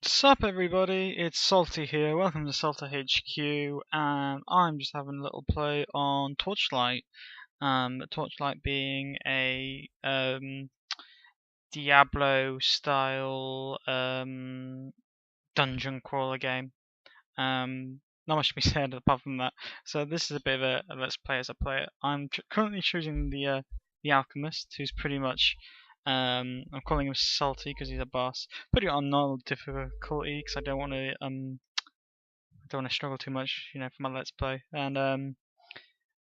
Sup everybody, it's Salty here, welcome to Salty HQ, and I'm just having a little play on Torchlight. Torchlight being a Diablo style dungeon crawler game. Not much to be said apart from that. So this is a bit of a let's play as I play it. I'm currently choosing the alchemist, who's pretty much I'm calling him salty because he's a boss. Put it on normal difficulty because I don't want to struggle too much, for my let's play. And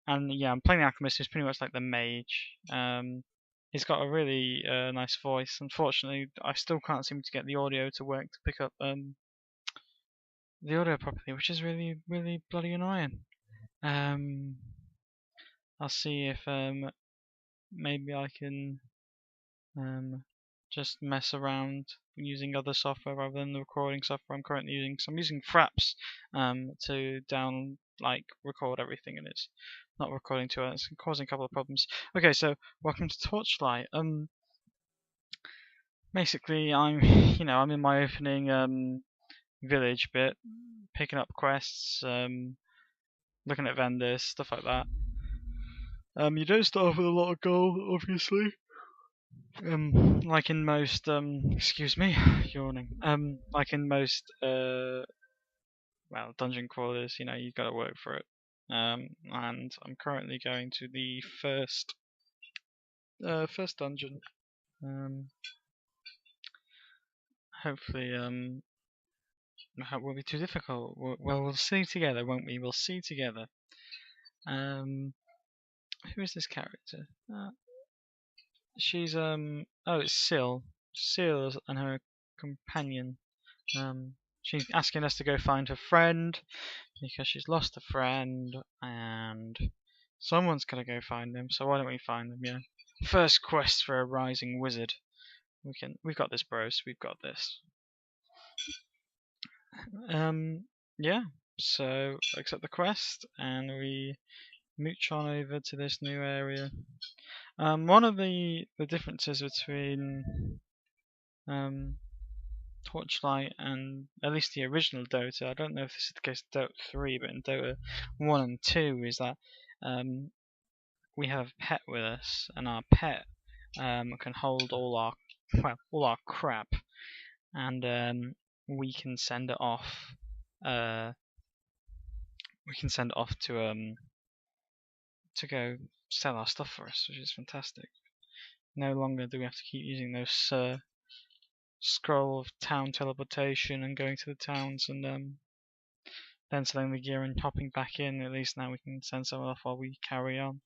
yeah, I'm playing the alchemist, who's pretty much like the mage. He's got a really nice voice. Unfortunately, I still can't seem to get the audio to work to pick up the audio properly, which is really, really bloody annoying. I'll see if maybe I can just mess around using other software rather than the recording software I'm currently using. So I'm using Fraps to record everything, and it's not recording to it. It's causing a couple of problems. Okay, so welcome to Torchlight. Basically, I'm in my opening village bit, picking up quests, looking at vendors, stuff like that. You don't start off with a lot of gold, obviously. Like in most, excuse me, yawning. Like in most, dungeon crawlers, you've got to work for it. And I'm currently going to the first dungeon. Hopefully, it won't be too difficult. Well, we'll see together, won't we? We'll see together. Who is this character? She's it's Syl. Syl and her companion. She's asking us to go find her friend because she's lost a friend, and someone's gotta go find them. So why don't we find them? Yeah. First quest for a rising wizard. We've got this, bros. We've got this. Yeah. So accept the quest, and we mooch on over to this new area. One of the differences between Torchlight and at least the original Dota, I don't know if this is the case in Dota 3, but in Dota 1 and 2 is that we have a pet with us, and our pet can hold all our crap, and we can send it off. We can send it off to go sell our stuff for us, which is fantastic. No longer do we have to keep using those scroll of town teleportation and going to the towns and then selling the gear and hopping back in. At least now we can send someone off while we carry on.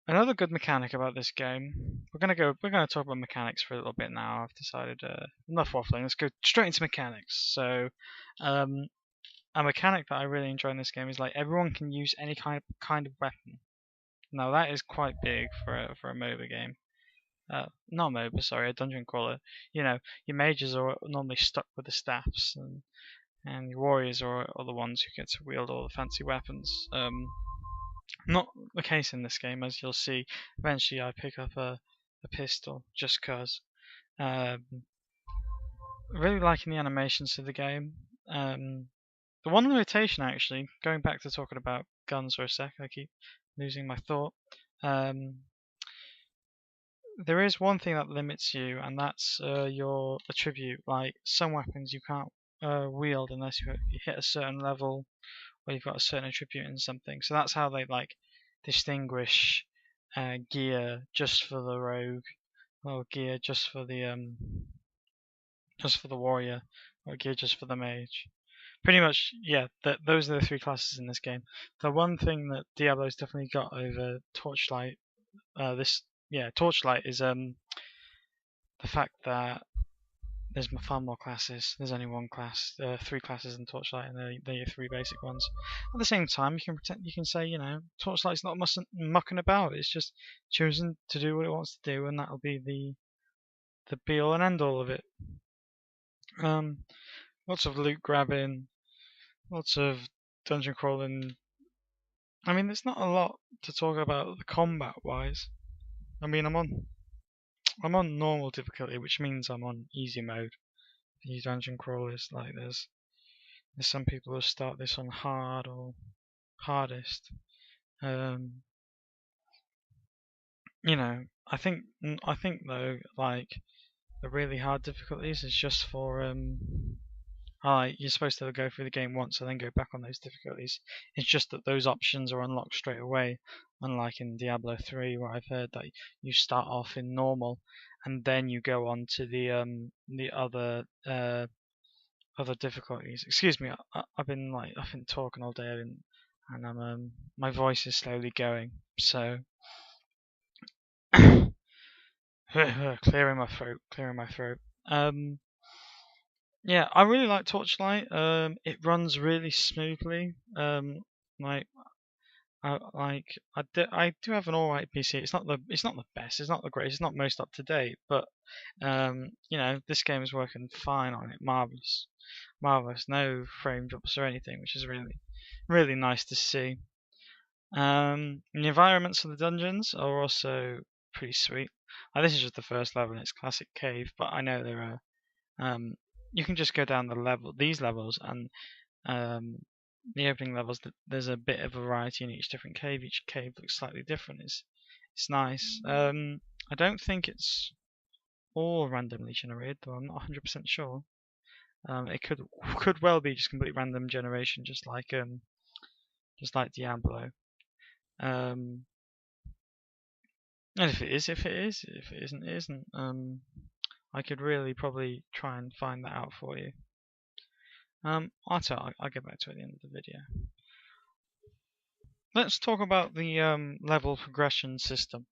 Another good mechanic about this game. We're gonna talk about mechanics for a little bit now. I've decided enough waffling. Let's go straight into mechanics. So, a mechanic that I really enjoy in this game is like everyone can use any kind of weapon. Now that is quite big for a MOBA game. Not MOBA, sorry, a dungeon crawler. Your mages are normally stuck with the staffs, and your warriors are the ones who get to wield all the fancy weapons. Not the case in this game, as you'll see. Eventually, I pick up a pistol just cause. Really liking the animations of the game. The one limitation, actually, going back to talking about guns for a sec, I keep losing my thought. There is one thing that limits you, and that's your attribute. Like some weapons you can't wield unless you hit a certain level, or you've got a certain attribute in something. So that's how they distinguish gear just for the rogue, or gear just for the warrior, or gear just for the mage. Pretty much, yeah. Those are the three classes in this game. The one thing that Diablo's definitely got over Torchlight, Torchlight is the fact that there's far more classes. There's only one class, three classes in Torchlight, and they're your three basic ones. At the same time, you can say, Torchlight's not mucking about. It's just choosing to do what it wants to do, and that'll be the be all and end all of it. Lots of loot grabbing, lots of dungeon crawling. I mean, there's not a lot to talk about the combat wise. I mean, I'm I'm on normal difficulty, which means I'm on easy mode. These dungeon crawlers, like there's some people who start this on hard or hardest. You know, I think though, like the really hard difficulties is just for you're supposed to go through the game once and then go back on those difficulties. It's just that those options are unlocked straight away, unlike in Diablo 3, where I've heard that you start off in normal and then you go on to the other difficulties. Excuse me, I've been talking all day and I'm my voice is slowly going, so clearing my throat. Yeah, I really like Torchlight. It runs really smoothly. Like I do have an alright PC. It's not the best. It's not the greatest. It's not most up to date. But you know, this game is working fine on it. Marvelous. No frame drops or anything, which is really nice to see. The environments of the dungeons are also pretty sweet. This is just the first level, and it's classic cave. But I know there are you can just go down these levels, and the opening levels. There's a bit of variety in each different cave. Each cave looks slightly different. It's nice. I don't think it's all randomly generated, though I'm not 100% sure. It could well be just complete random generation, just like Diablo. And if it is, if it isn't, it isn't. I could really probably try and find that out for you. I'll get back to it at the end of the video. Let's talk about the level progression system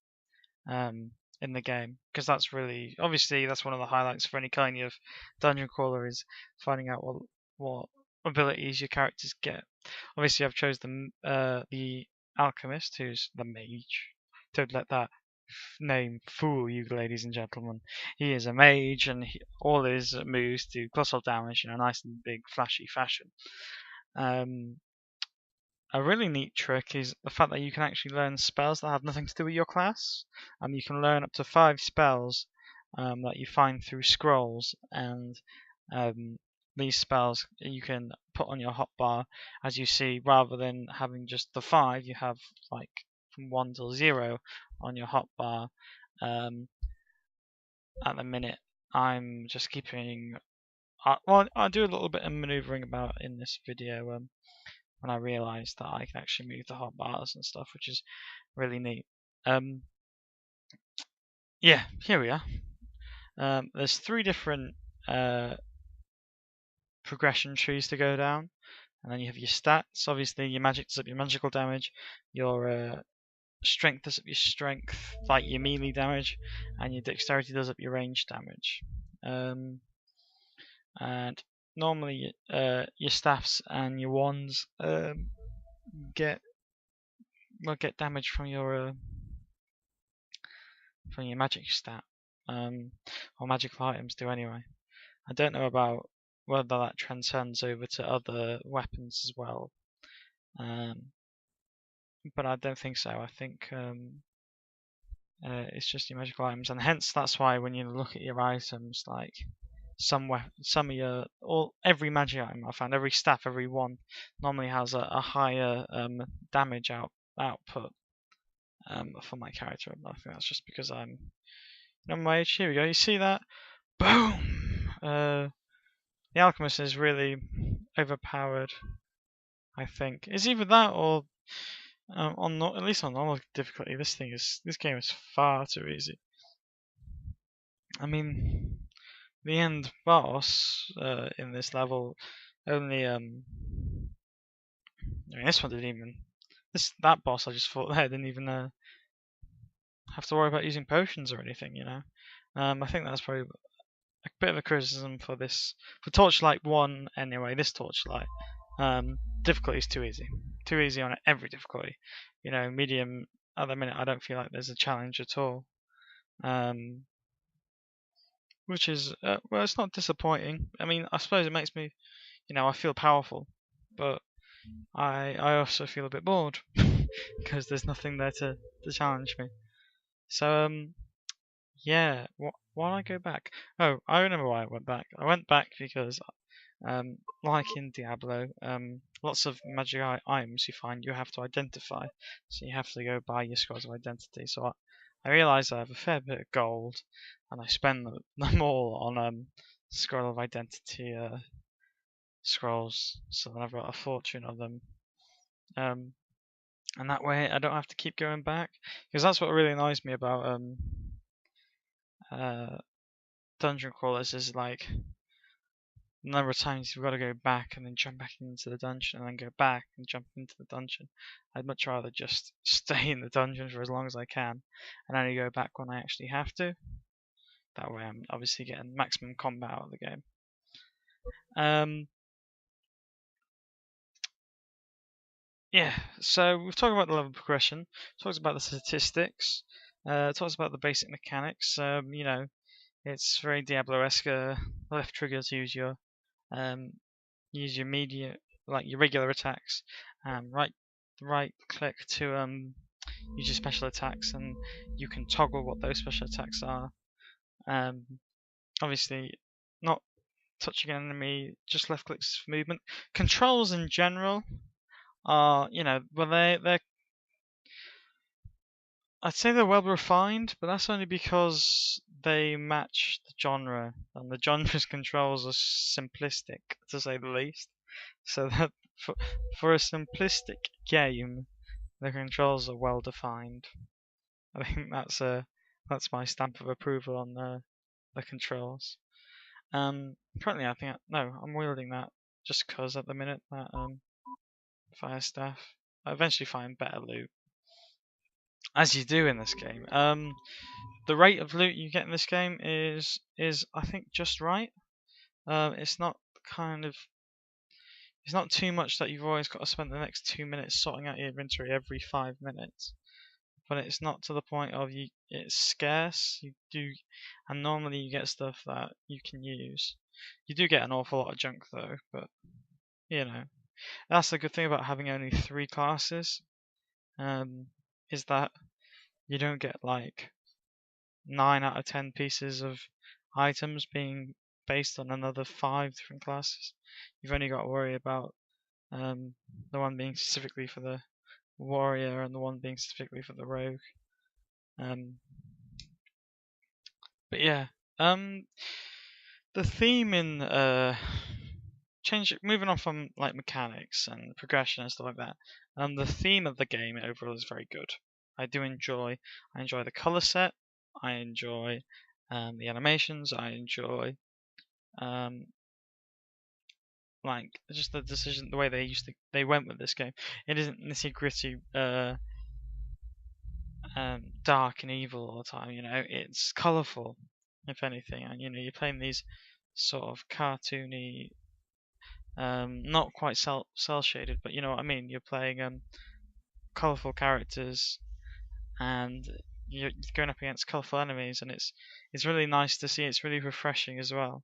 in the game, because that's really obviously that's one of the highlights for any kind of dungeon crawler, is finding out what abilities your characters get. Obviously, I've chosen the alchemist, who's the mage. Don't let that name fool you, ladies and gentlemen. He is a mage, and all his moves do colossal damage in a nice and big, flashy fashion. A really neat trick is the fact that you can actually learn spells that have nothing to do with your class. You can learn up to 5 spells that you find through scrolls, and these spells you can put on your hotbar. As you see, rather than having just the 5, you have like from 1 till 0 on your hotbar. At the minute, I'm just keeping. I'll do a little bit of maneuvering about in this video when I realised that I can actually move the hotbars and stuff, which is really neat. Yeah, here we are. There's 3 different progression trees to go down, and then you have your stats. Obviously, your magic does up your magical damage, your strength does up your strength, like your melee damage, and your dexterity does up your range damage. And normally, your staffs and your wands get damage from your magic stat, or magical items do anyway. I don't know about whether that transcends over to other weapons as well, but I don't think so. I think it's just your magical items, and hence that's why when you look at your items, like every magic item I found, every staff, every one normally has a higher damage output for my character. I think that's just because I'm my age. Here we go. You see that? Boom! The alchemist is really overpowered. I think it's either that or at least on normal difficulty, this game is far too easy. I mean, the end boss in this level only this one didn't even that boss I just fought there didn't even have to worry about using potions or anything, you know. I think that's probably a bit of a criticism for Torchlight 1 anyway. This Torchlight difficulty is too easy on every difficulty. You know, medium at the minute I don't feel like there's a challenge at all, which is well, it's not disappointing. I mean, I suppose it makes me, you know, I feel powerful, but I also feel a bit bored because there's nothing there to challenge me. So yeah, why did I go back? Oh, I remember why I went back. I went back because, like in Diablo, lots of magic items you find you have to identify, so you have to go buy your scrolls of identity. So I realised I have a fair bit of gold, and I spend them all on scroll of identity scrolls. So then I've got a fortune of them. And that way I don't have to keep going back, because that's what really annoys me about uh, dungeon crawlers is like the number of times you've got to go back and then jump back into the dungeon and then go back and jump into the dungeon. I'd much rather just stay in the dungeon for as long as I can and only go back when I actually have to. That way I'm obviously getting maximum combat out of the game. Yeah, so we've talked about the level progression, talked about the statistics, talked about the basic mechanics. You know, it's very Diablo-esque. Left trigger to use your media, like your regular attacks. Right click to use your special attacks, and you can toggle what those special attacks are. Obviously, not touching an enemy, just left clicks for movement. Controls in general are, you know, well they're I'd say they're well refined, but that's only because they match the genre, and the genre's controls are simplistic, to say the least. So that for a simplistic game, the controls are well defined. I think that's my stamp of approval on the controls. Currently, I'm wielding that just because at the minute that fire staff. I eventually find better loot, as you do in this game. The rate of loot you get in this game is I think just right. It's not kind of it's not too much that you've always got to spend the next 2 minutes sorting out your inventory every 5 minutes. But it's not to the point of it's scarce. You do, and normally you get stuff that you can use. You do get an awful lot of junk though, but you know that's the good thing about having only 3 classes. Is that you don't get like 9 out of 10 pieces of items being based on another 5 different classes. You've only got to worry about the one being specifically for the warrior and the one being specifically for the rogue. But yeah, the theme in moving on from like mechanics and progression and stuff like that. The theme of the game overall is very good. I enjoy the color set. I enjoy the animations. I enjoy like just the decision, the way they went with this game. It isn't nitty gritty, dark and evil all the time. You know, it's colorful, if anything, and you know you're playing these sort of cartoony, not quite cell shaded, but you know what I mean. You're playing colorful characters, and you're going up against colorful enemies, and it's really nice to see. It's really refreshing as well.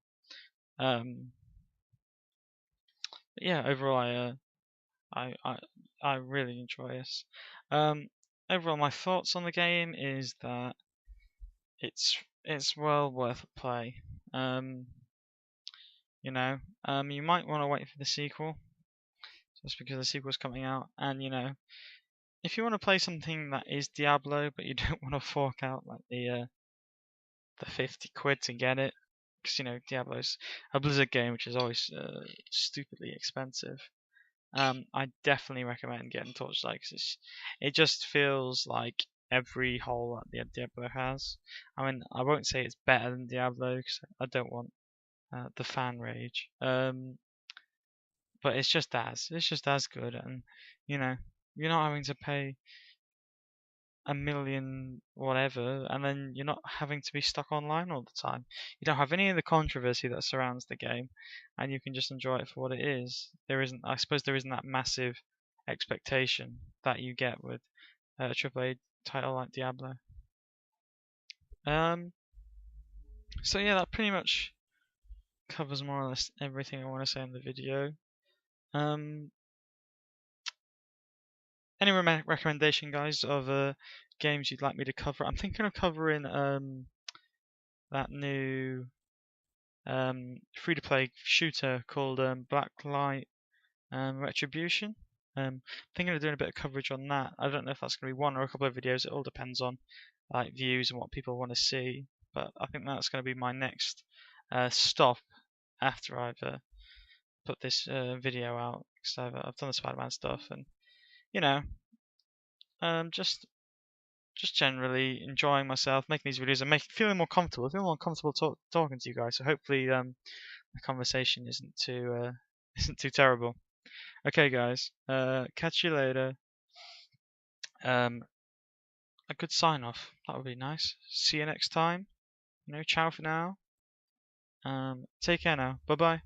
But yeah, overall, I really enjoy this. Overall, my thoughts on the game is that it's well worth a play. You know, you might want to wait for the sequel, just because the sequel's coming out, and you know, if you want to play something that is Diablo, but you don't want to fork out like the 50 quid to get it, because you know Diablo's a Blizzard game, which is always stupidly expensive. I definitely recommend getting Torchlight because it just feels like every hole that Diablo has. I mean, I won't say it's better than Diablo because I don't want the fan rage. But it's just as good, and you know, you're not having to pay a million whatever, and then you're not having to be stuck online all the time. You don't have any of the controversy that surrounds the game, and you can just enjoy it for what it is. I suppose there isn't that massive expectation that you get with a AAA title like Diablo. So yeah, that pretty much covers more or less everything I want to say in the video. Any recommendation, guys, of games you'd like me to cover? I'm thinking of covering that new free-to-play shooter called Blacklight Retribution. Thinking of doing a bit of coverage on that. I don't know if that's going to be one or a couple of videos. It all depends on like views and what people want to see. But I think that's going to be my next stop after I've put this video out. Because I've done the Spider-Man stuff, and you know, just generally enjoying myself, making these videos, and feeling more comfortable. I feel more comfortable talking to you guys. So hopefully, the conversation isn't too isn't too terrible. Okay, guys. Catch you later. A good sign off. That would be nice. See you next time. Ciao for now. Take care now. Bye bye.